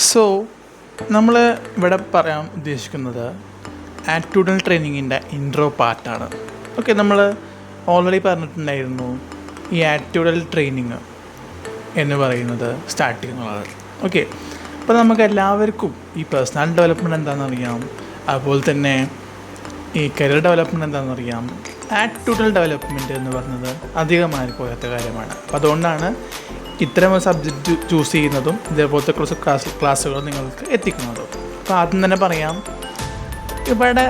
So നമ്മൾ ഇവിടെ പറയാൻ ഉദ്ദേശിക്കുന്നത് ആറ്റിറ്റ്യൂഡൽ ട്രെയിനിങ്ങിൻ്റെ ഇൻട്രോ പാർട്ടാണ്. ഓക്കെ, നമ്മൾ ഓൾറെഡി പറഞ്ഞിട്ടുണ്ടായിരുന്നു ഈ ആറ്റിറ്റ്യൂഡൽ ട്രെയിനിങ് എന്ന് പറയുന്നത് സ്റ്റാർട്ട് ചെയ്യുന്നത്. ഓക്കെ, അപ്പോൾ നമുക്ക് എല്ലാവർക്കും ഈ പേഴ്സണൽ ഡെവലപ്മെൻറ്റ് എന്താണെന്ന് അറിയാം, അതുപോലെ തന്നെ ഈ കരിയർ ഡെവലപ്മെൻറ്റ് എന്താണെന്ന് അറിയാം. ആറ്റിറ്റ്യൂഡൽ ഡെവലപ്മെൻറ്റ് എന്ന് പറയുന്നത് അധികമായി പോകാത്ത കാര്യമാണ്. അപ്പോൾ അതുകൊണ്ടാണ് ഇത്തരം ഒരു സബ്ജക്റ്റ് ചൂസ് ചെയ്യുന്നതും ഇതേപോലത്തെ കുറച്ച് ക്ലാസ്സുകൾ നിങ്ങൾക്ക് എത്തിക്കുന്നതും. അപ്പോൾ ആദ്യം തന്നെ പറയാം, ഇവിടെ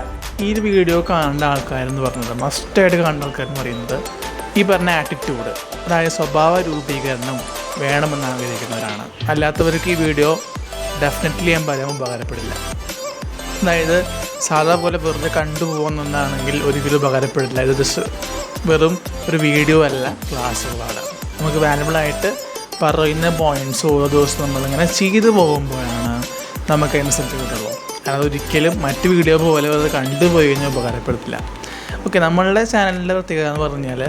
ഈ ഒരു വീഡിയോ കാണേണ്ട ആൾക്കാരെന്ന് പറയുന്നത്, മസ്റ്റായിട്ട് കാണേണ്ട ആൾക്കാരെന്ന് പറയുന്നത് ഈ പറഞ്ഞ ആറ്റിറ്റ്യൂഡ്, അതായത് സ്വഭാവ രൂപീകരണം വേണമെന്ന് ആഗ്രഹിക്കുന്നവരാണ്. അല്ലാത്തവർക്ക് ഈ വീഡിയോ ഡെഫിനറ്റ്ലി ഞാൻ പറയാൻ ഉപകാരപ്പെടില്ല. അതായത് സാധാ പോലെ വെറുതെ കണ്ടുപോകുന്നതാണെങ്കിൽ ഒരിക്കലും ഉപകാരപ്പെടില്ല. ഇത് ജസ്റ്റ് വെറും ഒരു വീഡിയോ അല്ല, ക്ലാസ്സുകളാണ്. നമുക്ക് വാല്യുബിളായിട്ട് പറയുന്ന പോയിൻറ്റ്സ് ഓരോ ദിവസം നമ്മളിങ്ങനെ ചെയ്തു പോകുമ്പോഴാണ് നമുക്ക് അതിനനുസരിച്ച് കിട്ടുള്ളൂ. അതൊരിക്കലും മറ്റ് വീഡിയോ പോലെ അത് കണ്ടുപോയി കഴിഞ്ഞാൽ ഉപകാരപ്പെടത്തില്ല. ഓക്കെ, നമ്മളുടെ ചാനലിൻ്റെ പ്രത്യേകത എന്ന് പറഞ്ഞാൽ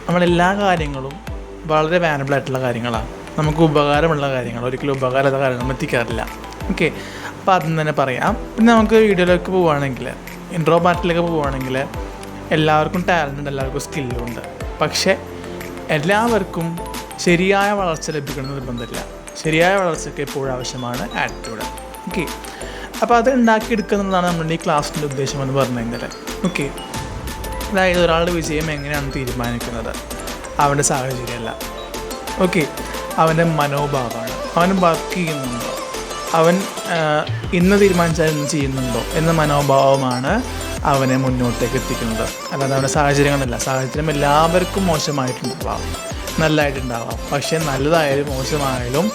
നമ്മളെല്ലാ കാര്യങ്ങളും വളരെ വാല്യുബിളായിട്ടുള്ള കാര്യങ്ങളാണ്, നമുക്ക് ഉപകാരമുള്ള കാര്യങ്ങൾ, ഒരിക്കലും ഉപകാരമുള്ള കാര്യങ്ങൾ എത്തിക്കാറില്ല. ഓക്കെ, അപ്പോൾ അതും തന്നെ പറയാം. പിന്നെ നമുക്ക് വീഡിയോയിലേക്ക് പോവുകയാണെങ്കിൽ, ഇൻട്രോ പാർട്ടിലേക്ക് പോവുകയാണെങ്കിൽ, എല്ലാവർക്കും ടാലൻ്റ് ഉണ്ട്, എല്ലാവർക്കും സ്കില്ലുണ്ട്. പക്ഷേ എല്ലാവർക്കും ശരിയായ വളർച്ച ലഭിക്കണമെന്ന് നിർബന്ധമില്ല. ശരിയായ വളർച്ചയ്ക്ക് എപ്പോഴും ആവശ്യമാണ് ആറ്റിറ്റ്യൂഡ്. ഓക്കെ, അപ്പോൾ അത് ഉണ്ടാക്കിയെടുക്കുന്നതാണ് നമ്മുടെ ഈ ക്ലാസ്സിൻ്റെ ഉദ്ദേശം എന്ന് പറഞ്ഞു കഴിഞ്ഞാൽ. ഓക്കെ, അതായത് ഒരാളുടെ വിജയം എങ്ങനെയാണ് തീരുമാനിക്കുന്നത് അവൻ്റെ സാഹചര്യമല്ല. ഓക്കെ, അവൻ്റെ മനോഭാവമാണ്. അവൻ വർക്ക് ചെയ്യുന്നുണ്ടോ, അവൻ ഇന്ന് തീരുമാനിച്ചാൽ ഇന്ന് ചെയ്യുന്നുണ്ടോ എന്ന മനോഭാവമാണ് അവനെ മുന്നോട്ടേക്ക് എത്തിക്കുന്നത്. അല്ലാതെ അവൻ്റെ സാഹചര്യങ്ങളല്ല. സാഹചര്യം എല്ലാവർക്കും മോശമായിട്ടുണ്ടാവാം, നല്ലതായിട്ടുണ്ടാവാം. പക്ഷേ നല്ലതായാലും മോശമായാലും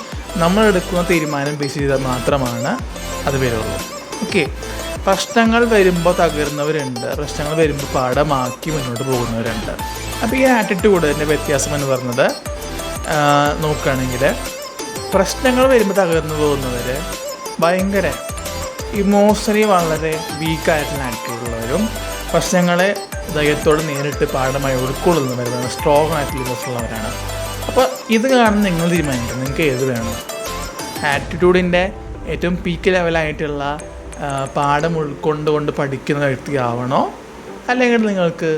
നമ്മളെടുക്കുന്ന തീരുമാനം ബേസ് ചെയ്താൽ മാത്രമാണ് അത് വരുള്ളൂ. ഓക്കെ, പ്രശ്നങ്ങൾ വരുമ്പോൾ തകരുന്നവരുണ്ട്, പ്രശ്നങ്ങൾ വരുമ്പോൾ പാഠമാക്കി മുന്നോട്ട് പോകുന്നവരുണ്ട്. അപ്പോൾ ഈ ആറ്റിറ്റ്യൂഡിൻ്റെ വ്യത്യാസം എന്ന് പറയുന്നത് നോക്കുകയാണെങ്കിൽ, പ്രശ്നങ്ങൾ വരുമ്പോൾ തകർന്നു പോകുന്നവർ ഭയങ്കര ഇമോഷണലി വളരെ വീക്കായിട്ടുള്ള ആറ്റിറ്റ്യൂഡുള്ളവരും, പ്രശ്നങ്ങളെ ധൈര്യത്തോടെ നേരിട്ട് പാഠമായി ഉൾക്കൊള്ളുന്നവരാണ്, സ്ട്രോങ് ആയിട്ടുള്ള ഇമോഷനുള്ളവരാണ്. അപ്പോൾ ഇത് കാണുന്ന നിങ്ങൾ തീരുമാനിക്കണം നിങ്ങൾക്ക് ഏത് വേണം. ആറ്റിറ്റ്യൂഡിൻ്റെ ഏറ്റവും പീക്ക് ലെവലായിട്ടുള്ള പാഠം ഉൾക്കൊണ്ടുകൊണ്ട് പഠിക്കുന്ന വ്യക്തിയാവണോ, അല്ലെങ്കിൽ നിങ്ങൾക്ക്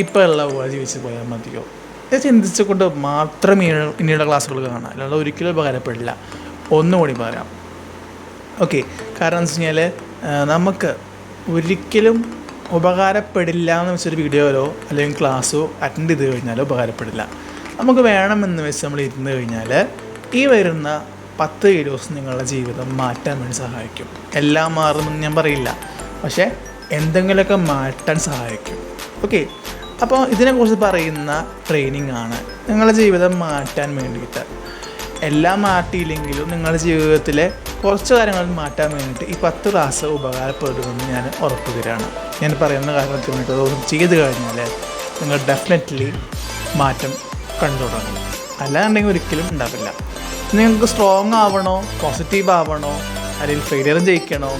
ഇപ്പോൾ ഉള്ള പോലെ ജീവിച്ച് പോയാൽ മതിയോ? ഇത് ചിന്തിച്ചുകൊണ്ട് മാത്രം ഇനിയുള്ള ക്ലാസ്സുകൾ കാണാം, അല്ലാതെ ഒരിക്കലും ഉപകാരപ്പെടില്ല. ഒന്നുകൂടി പറയാം. ഓക്കെ, കാരണം എന്ന് വെച്ച് കഴിഞ്ഞാൽ നമുക്ക് ഒരിക്കലും ഉപകാരപ്പെടില്ല എന്ന് വെച്ചൊരു വീഡിയോയിലോ അല്ലെങ്കിൽ ക്ലാസ്സോ അറ്റൻഡ് ചെയ്ത് കഴിഞ്ഞാലോ ഉപകാരപ്പെടില്ല. നമുക്ക് വേണമെന്ന് വെച്ച് നമ്മൾ ഇരുന്ന് കഴിഞ്ഞാൽ ഈ വരുന്ന 10 വീഡിയോസ് നിങ്ങളുടെ ജീവിതം മാറ്റാൻ വേണ്ടി സഹായിക്കും. എല്ലാം മാറുമെന്ന് ഞാൻ പറയില്ല, പക്ഷേ എന്തെങ്കിലുമൊക്കെ മാറ്റാൻ സഹായിക്കും. ഓക്കെ, അപ്പോൾ ഇതിനെക്കുറിച്ച് പറയുന്ന ട്രെയിനിങ് ആണ് നിങ്ങളുടെ ജീവിതം മാറ്റാൻ വേണ്ടിയിട്ട്. എല്ലാം മാറ്റിയില്ലെങ്കിലും നിങ്ങളുടെ ജീവിതത്തിലെ കുറച്ച് കാര്യങ്ങൾ മാറ്റാൻ വേണ്ടിയിട്ട് ഈ 10 ക്ലാസ് ഉപകാരപ്പെടുമെന്ന് ഞാൻ ഉറപ്പ് തരാണ്. ഞാൻ പറയുന്ന കാര്യങ്ങൾക്ക് വേണ്ടിയിട്ട് ദിവസം ചെയ്ത് കഴിഞ്ഞാൽ നിങ്ങൾ ഡെഫിനറ്റ്ലി മാറ്റം കണ്ടു തുടങ്ങും. അല്ലാന്നുണ്ടെങ്കിൽ ഒരിക്കലും ഉണ്ടാവില്ല. നിങ്ങൾക്ക് സ്ട്രോങ് ആവണോ, പോസിറ്റീവ് ആവണോ, അല്ലെങ്കിൽ ഫെയിലിയർ ജയിക്കണോ,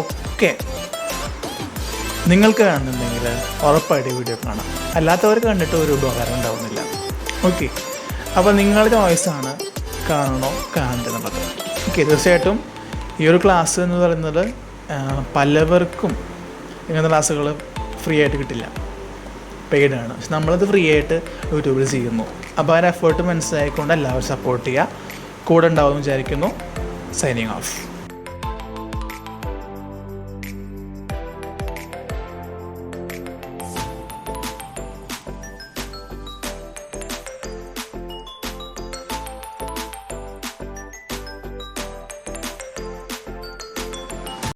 ഒക്കെ നിങ്ങൾക്ക് കാണുന്നുണ്ടെങ്കിൽ ഉറപ്പായിട്ട് വീഡിയോ കാണാം. അല്ലാത്തവർക്ക് കണ്ടിട്ട് ഒരു ഉപകാരം ഉണ്ടാവുന്നില്ല. ഓക്കെ, അപ്പോൾ നിങ്ങളുടെ ചോയ്സാണ് കാണണോ കാണണ്ടെന്നുള്ളത്. ഓക്കെ, തീർച്ചയായിട്ടും ഈ ഒരു ക്ലാസ് എന്ന് പറയുന്നത് പലവർക്കും ഇങ്ങനത്തെ ക്ലാസ്സുകൾ ഫ്രീ ആയിട്ട് കിട്ടില്ല, പെയ്ഡാണ്. പക്ഷെ നമ്മളത് ഫ്രീ ആയിട്ട് യൂട്യൂബിൽ ചെയ്യുന്നു. അപ്പോൾ ആ എഫേർട്ട് മനസ്സിലായിക്കൊണ്ട് എല്ലാവരും സപ്പോർട്ട് ചെയ്യുക. കൂടെ ഉണ്ടാവുമെന്ന് വിചാരിക്കുന്നു. Signing off.